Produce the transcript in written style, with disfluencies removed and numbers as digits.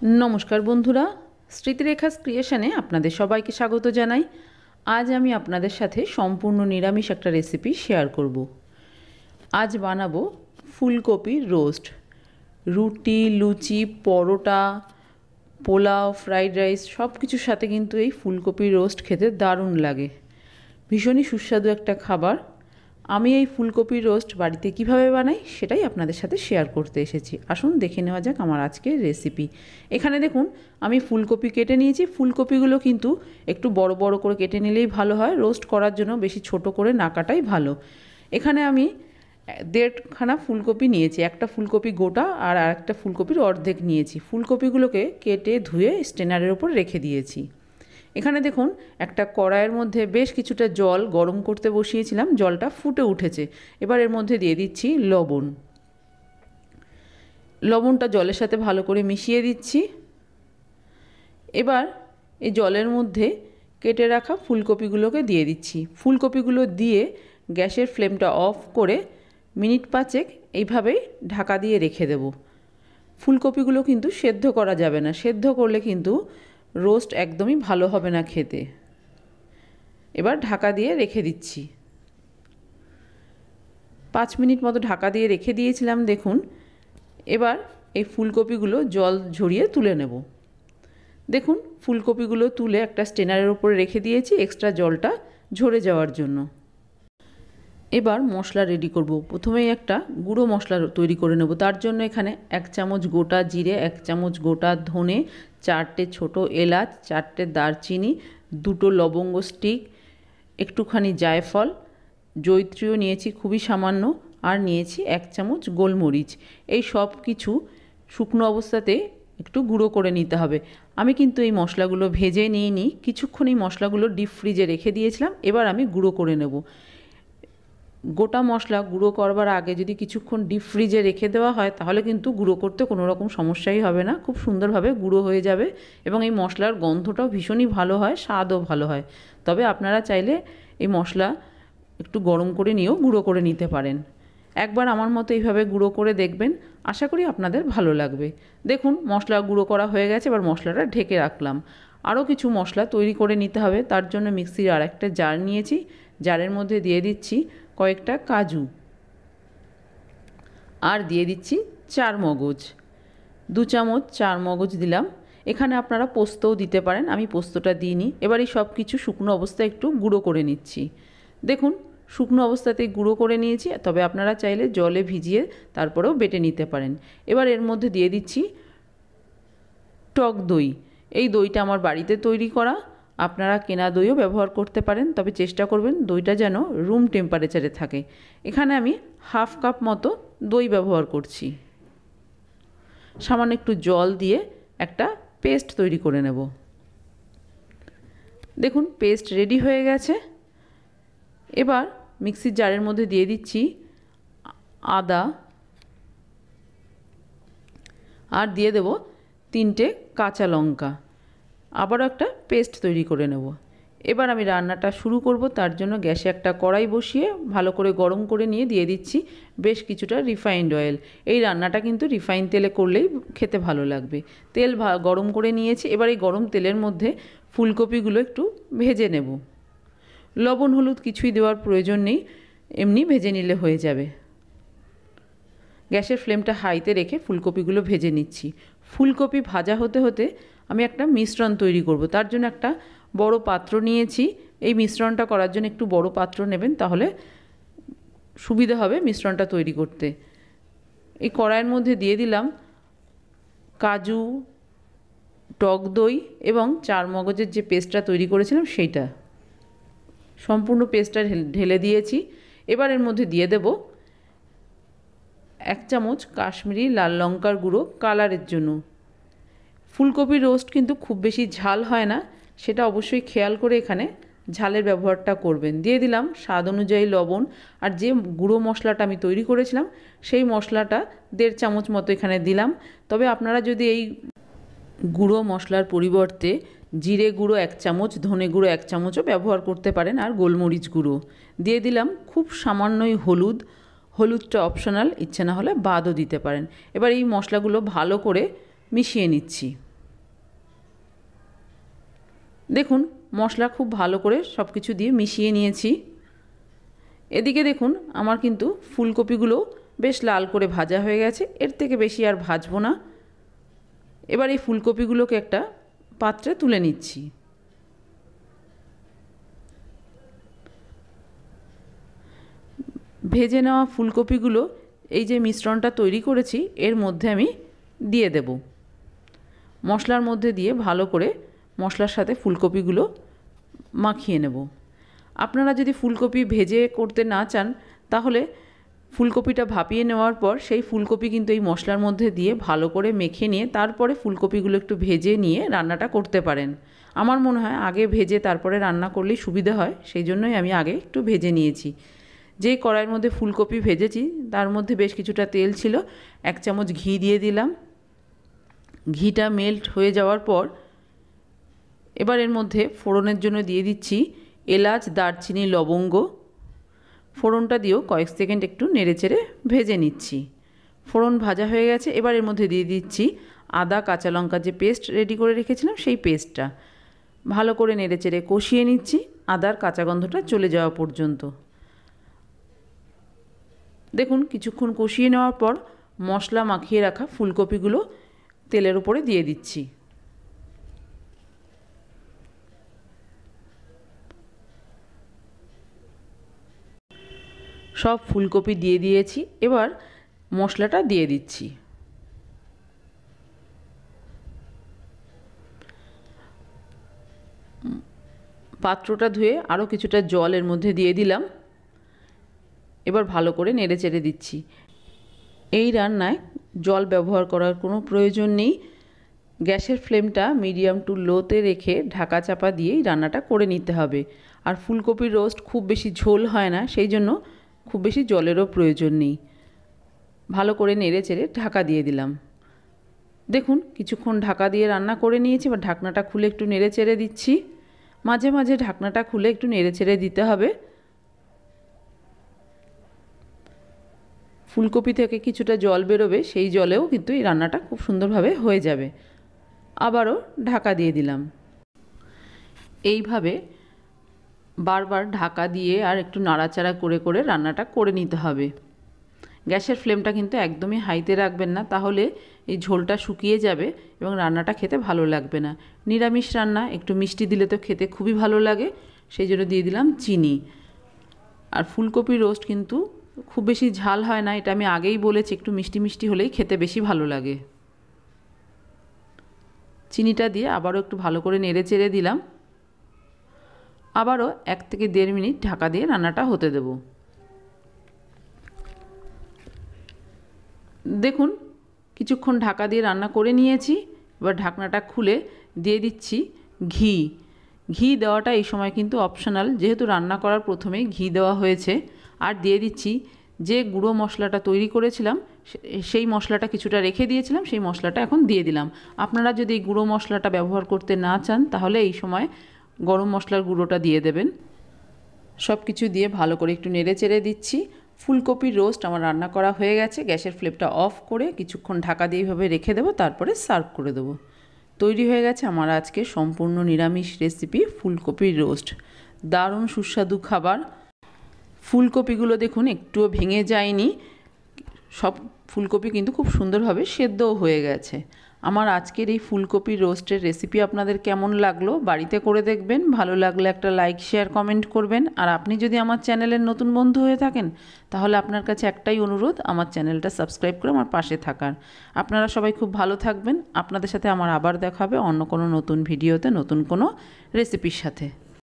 नमस्कार बंधुरा स्मृतिरेखास क्रिएशने आपनादेर सबाइके स्वागत जानाई। आज आमी आपनादेर साथे सम्पूर्ण निरामिष एकटा रेसिपि शेयर करब। आज बानाबो फुलकपि रोस्ट। रुटी लुचि परोटा पोलाव फ्राइड राइस सब किछुर साथे किन्तु एई फुलकपि रोस्ट खेते दारुण लागे। भीषणই सुस्वादु एकटा खाबार। আমি এই ফুলকপি রোস্ট বাড়িতে কিভাবে বানাই সেটাই আপনাদের সাথে শেয়ার করতে এসেছি। আসুন দেখে নেওয়া যাক আমার আজকের রেসিপি। এখানে দেখুন আমি ফুলকপি কেটে নিয়েছি। ফুলকপিগুলো কিন্তু একটু বড় বড় করে কেটে নিলেই ভালো হয়, রোস্ট করার জন্য বেশি ছোট করে না কাটাই ভালো। এখানে আমি 1.5 খানা ফুলকপি নিয়েছি, একটা ফুলকপি গোটা আর আরেকটা ফুলকপির অর্ধেক নিয়েছি। ফুলকপিগুলোকে কেটে ধুয়ে স্ট্রেনারের উপর রেখে দিয়েছি। এখানে দেখুন একটা কড়াইয়ের মধ্যে বেশ কিছুটা জল গরম করতে বসিয়েছিলাম, জলটা ফুটে উঠেছে। এবার এর মধ্যে দিয়ে দিচ্ছি লবণ। লবণটা জলের সাথে ভালো করে মিশিয়ে দিচ্ছি। এবার এই জলের মধ্যে কেটে রাখা ফুলকপিগুলোকে দিয়ে দিচ্ছি। ফুলকপিগুলো দিয়ে গ্যাসের ফ্লেমটা অফ করে মিনিট 5 এইভাবেই ঢাকা দিয়ে রেখে দেব। ফুলকপিগুলো কিন্তু সেদ্ধ করা যাবে না, সেদ্ধ করলে কিন্তু রোস্ট একদমই ভালো হবে না খেতে। এবার ঢাকা দিয়ে রেখে দিচ্ছি। 5 মিনিট মতো ঢাকা দিয়ে রেখে দিয়েছিলাম। দেখুন এবার এই ফুলকপিগুলো জল ঝরিয়ে তুলে নেব। দেখুন ফুলকপিগুলো তুলে একটা স্ট্রেনারের উপরে রেখে দিয়েছি এক্সট্রা জলটা ঝরে যাওয়ার জন্য। এবার মশলা রেডি করব। প্রথমেই একটা গুঁড়ো মশলা তৈরি করে নেব। তার জন্য এখানে 1 চামচ গোটা জিরে, 1 চামচ গোটা ধনে, 4টে ছোট এলাচ, 4টে দারচিনি, 2টো লবঙ্গ স্টিক, একটুখানি জায়ফল, জয়িত্রীও নিয়েছি খুবই সামান্য, আর নিয়েছি 1 চামচ গোলমরিচ। এই সব কিছু শুকনো অবস্থাতে একটু গুঁড়ো করে নিতে হবে। আমি কিন্তু এই মশলাগুলো ভেজে নিইনি, কিছুক্ষণ এই মশলাগুলো ডিপ ফ্রিজে রেখে দিয়েছিলাম। এবার আমি গুঁড়ো করে নেব। গোটা মশলা গুঁড়ো করবার আগে যদি কিছুক্ষণ ডিপ ফ্রিজে রেখে দেওয়া হয় তাহলে কিন্তু গুঁড়ো করতে কোনো রকম সমস্যাই হবে না, খুব সুন্দরভাবে গুঁড়ো হয়ে যাবে এবং এই মশলার গন্ধটাও ভীষণই ভালো হয়, স্বাদও ভালো হয়। তবে আপনারা চাইলে এই মশলা একটু গরম করে নিয়েও গুঁড়ো করে নিতে পারেন। একবার আমার মতো এইভাবে গুঁড়ো করে দেখবেন, আশা করি আপনাদের ভালো লাগবে। দেখুন মশলা গুঁড়ো করা হয়ে গেছে, এবার মশলাটা ঢেকে রাখলাম। আরও কিছু মশলা তৈরি করে নিতে হবে। তার জন্য মিক্সির আরেকটা জার নিয়েছি, জারের মধ্যে দিয়ে দিচ্ছি কয়েকটা কাজু, আর দিয়ে দিচ্ছি 4 মগজ, 2 চামচ 4 মগজ দিলাম। এখানে আপনারা পোস্তও দিতে পারেন, আমি পোস্তটা দিইনি। এবার এই সব কিছু শুকনো অবস্থায় একটু গুঁড়ো করে নিচ্ছি। দেখুন শুকনো অবস্থাতেই গুঁড়ো করে নিয়েছি, তবে আপনারা চাইলে জলে ভিজিয়ে তারপরেও বেটে নিতে পারেন। এবার এর মধ্যে দিয়ে দিচ্ছি টক দই। এই দইটা আমার বাড়িতে তৈরি করা, আপনারা কেনা দইও ব্যবহার করতে পারেন, তবে চেষ্টা করবেন দইটা যেন রুম টেম্পারেচারে থাকে। এখানে আমি 1/2 কাপ মতো দই ব্যবহার করছি। সামান্য একটু জল দিয়ে একটা পেস্ট তৈরি করে নেব। দেখুন পেস্ট রেডি হয়ে গেছে। এবার মিক্সির জারের মধ্যে দিয়ে দিচ্ছি আদা, আর দিয়ে দেব 3টে কাঁচা লঙ্কা। আবারও একটা পেস্ট তৈরি করে নেব। এবার আমি রান্নাটা শুরু করব। তার জন্য গ্যাসে একটা কড়াই বসিয়ে ভালো করে গরম করে নিয়ে দিয়ে দিচ্ছি বেশ কিছুটা রিফাইন্ড অয়েল। এই রান্নাটা কিন্তু রিফাইন তেলে করলেই খেতে ভালো লাগবে। তেল গরম করে নিয়েছি। এবার এই গরম তেলের মধ্যে ফুলকপিগুলো একটু ভেজে নেব। লবণ হলুদ কিছুই দেওয়ার প্রয়োজন নেই, এমনি ভেজে নিলে হয়ে যাবে। গ্যাসের ফ্লেমটা হাইতে রেখে ফুলকপিগুলো ভেজে নিচ্ছি। ফুলকপি ভাজা হতে হতে আমি একটা মিশ্রণ তৈরি করব। তার জন্য একটা বড় পাত্র নিয়েছি। এই মিশ্রণটা করার জন্য একটু বড় পাত্র নেবেন, তাহলে সুবিধা হবে মিশ্রণটা তৈরি করতে। এই কড়াইয়ের মধ্যে দিয়ে দিলাম কাজু, টক দই এবং 4 মগজের যে পেস্টটা তৈরি করেছিলাম সেইটা, সম্পূর্ণ পেস্টটা ঢেলে দিয়েছি। এবার এর মধ্যে দিয়ে দেব 1 চামচ কাশ্মীরি লাল লঙ্কার গুঁড়ো কালারের জন্য। ফুলকপির রোস্ট কিন্তু খুব বেশি ঝাল হয় না, সেটা অবশ্যই খেয়াল করে এখানে ঝালের ব্যবহারটা করবেন। দিয়ে দিলাম স্বাদ অনুযায়ী লবণ, আর যে গুঁড়ো মশলাটা আমি তৈরি করেছিলাম সেই মশলাটা 1.5 চামচ মতো এখানে দিলাম। তবে আপনারা যদি এই গুঁড়ো মশলার পরিবর্তে জিরে গুঁড়ো 1 চামচ, ধনে গুঁড়ো 1 চামচও ব্যবহার করতে পারেন, আর গোলমরিচ গুঁড়ো দিয়ে দিলাম। খুব সামান্যই হলুদ, হলুদটা অপশনাল, ইচ্ছে না হলে বাদও দিতে পারেন। এবার এই মশলাগুলো ভালো করে মিশিয়ে নিচ্ছি। দেখুন মশলা খুব ভালো করে সব কিছু দিয়ে মিশিয়ে নিয়েছি। এদিকে দেখুন আমার কিন্তু ফুলকপিগুলো বেশ লাল করে ভাজা হয়ে গেছে, এর থেকে বেশি আর ভাজবো না। এবার এই ফুলকপিগুলোকে একটা পাত্রে তুলে নিচ্ছি। ভেজে নেওয়া ফুলকপিগুলো এই যে মিশ্রণটা তৈরি করেছি এর মধ্যে আমি দিয়ে দেব। মশলার মধ্যে দিয়ে ভালো করে মশলার সাথে ফুলকপিগুলো মাখিয়ে নেব। আপনারা যদি ফুলকপি ভেজে করতে না চান তাহলে ফুলকপিটা ভাপিয়ে নেওয়ার পর সেই ফুলকপি কিন্তু এই মশলার মধ্যে দিয়ে ভালো করে মেখে নিয়ে তারপরে ফুলকপিগুলো একটু ভেজে নিয়ে রান্নাটা করতে পারেন। আমার মনে হয় আগে ভেজে তারপরে রান্না করলেই সুবিধা হয়, সেই জন্যই আমি আগে একটু ভেজে নিয়েছি। যেই কড়াইয়ের মধ্যে ফুলকপি ভেজেছি তার মধ্যে বেশ কিছুটা তেল ছিল, 1 চামচ ঘি দিয়ে দিলাম। ঘিটা মেল্ট হয়ে যাওয়ার পর এবার এর মধ্যে ফোড়নের জন্য দিয়ে দিচ্ছি এলাচ, দারচিনি, লবঙ্গ। ফোড়নটা দিয়েও কয়েক সেকেন্ড একটু নেড়েচেড়ে ভেজে নিচ্ছি। ফোড়ন ভাজা হয়ে গেছে, এবার এর মধ্যে দিয়ে দিচ্ছি আদা কাঁচা লঙ্কার যে পেস্ট রেডি করে রেখেছিলাম সেই পেস্টটা। ভালো করে নেড়েচেড়ে কষিয়ে নিচ্ছি আদার কাঁচা গন্ধটা চলে যাওয়া পর্যন্ত। দেখুন কিছুক্ষণ কষিয়ে নেওয়ার পর মশলা মাখিয়ে রাখা ফুলকপিগুলো তেলের উপরে দিয়ে দিচ্ছি। সব ফুলকপি দিয়ে দিয়েছি, এবার মশলাটা দিয়ে দিচ্ছি। পাত্রটা ধুয়ে আরও কিছুটা জল এর মধ্যে দিয়ে দিলাম। এবার ভালো করে নেড়ে চেড়ে দিচ্ছি। এই রান্নায় জল ব্যবহার করার কোনো প্রয়োজন নেই। গ্যাসের ফ্লেমটা মিডিয়াম টু লোতে রেখে ঢাকা চাপা দিয়েই রান্নাটা করে নিতে হবে। আর ফুলকপির রোস্ট খুব বেশি ঝোল হয় না, সেই জন্য খুব বেশি জলেরও প্রয়োজন নেই। ভালো করে নেড়ে চেড়ে ঢাকা দিয়ে দিলাম। দেখুন কিছুক্ষণ ঢাকা দিয়ে রান্না করে নিয়েছি, এবার ঢাকনাটা খুলে একটু নেড়ে চেড়ে দিচ্ছি। মাঝে মাঝে ঢাকনাটা খুলে একটু নেড়ে চেড়ে দিতে হবে। ফুলকপি থেকে কিছুটা জল বেরোবে, সেই জলেও কিন্তু এই রান্নাটা খুব সুন্দরভাবে হয়ে যাবে। আবারও ঢাকা দিয়ে দিলাম। এইভাবে বারবার ঢাকা দিয়ে আর একটু নাড়াচাড়া করে করে রান্নাটা করে নিতে হবে। গ্যাসের ফ্লেমটা কিন্তু একদমই হাইতে রাখবেন না, তাহলে এই ঝোলটা শুকিয়ে যাবে এবং রান্নাটা খেতে ভালো লাগবে না। নিরামিষ রান্না একটু মিষ্টি দিলে তো খেতে খুবই ভালো লাগে, সেই জন্য দিয়ে দিলাম চিনি। আর ফুলকপির রোস্ট কিন্তু খুব বেশি ঝাল হয় না, এটা আমি আগেই বলেছি, একটু মিষ্টি মিষ্টি হলেই খেতে বেশি ভালো লাগে। চিনিটা দিয়ে আবারও একটু ভালো করে নেড়ে চেড়ে দিলাম। আবারও 1 থেকে 1.5 মিনিট ঢাকা দিয়ে রান্নাটা হতে দেব। দেখুন কিছুক্ষণ ঢাকা দিয়ে রান্না করে নিয়েছি, এবার ঢাকনাটা খুলে দিয়ে দিচ্ছি ঘি। ঘি দেওয়াটা এই সময় কিন্তু অপশনাল, যেহেতু রান্না করার প্রথমেই ঘি দেওয়া হয়েছে। আর দিয়ে দিচ্ছি যে গুঁড়ো মশলাটা তৈরি করেছিলাম, সেই মশলাটা কিছুটা রেখে দিয়েছিলাম, সেই মশলাটা এখন দিয়ে দিলাম। আপনারা যদি এই গুঁড়ো মশলাটা ব্যবহার করতে না চান তাহলে এই সময় গরম মশলার গুঁড়োটা দিয়ে দেবেন। সব কিছু দিয়ে ভালো করে একটু নেড়ে চেড়ে দিচ্ছি। ফুলকপির রোস্ট আমার রান্না করা হয়ে গেছে। গ্যাসের ফ্লেমটা অফ করে কিছুক্ষণ ঢাকা দিয়ে এইভাবে রেখে দেবো, তারপরে সার্ভ করে দেবো। তৈরি হয়ে গেছে আমার আজকে সম্পূর্ণ নিরামিষ রেসিপি ফুলকপির রোস্ট। দারুণ সুস্বাদু খাবার। ফুলকপিগুলো দেখুন একটুও ভেঙে যায়নি, সব ফুলকপি কিন্তু খুব সুন্দরভাবে সেদ্ধও হয়ে গেছে। আমার আজকের এই ফুলকপির রোস্টের রেসিপি আপনাদের কেমন লাগলো বাড়িতে করে দেখবেন। ভালো লাগলে একটা লাইক, শেয়ার, কমেন্ট করবেন। আর আপনি যদি আমার চ্যানেলের নতুন বন্ধু হয়ে থাকেন তাহলে আপনার কাছে একটাই অনুরোধ, আমার চ্যানেলটা সাবস্ক্রাইব করে আমার পাশে থাকার। আপনারা সবাই খুব ভালো থাকবেন। আপনাদের সাথে আমার আবার দেখা হবে অন্য কোনো নতুন ভিডিওতে নতুন কোনো রেসিপির সাথে।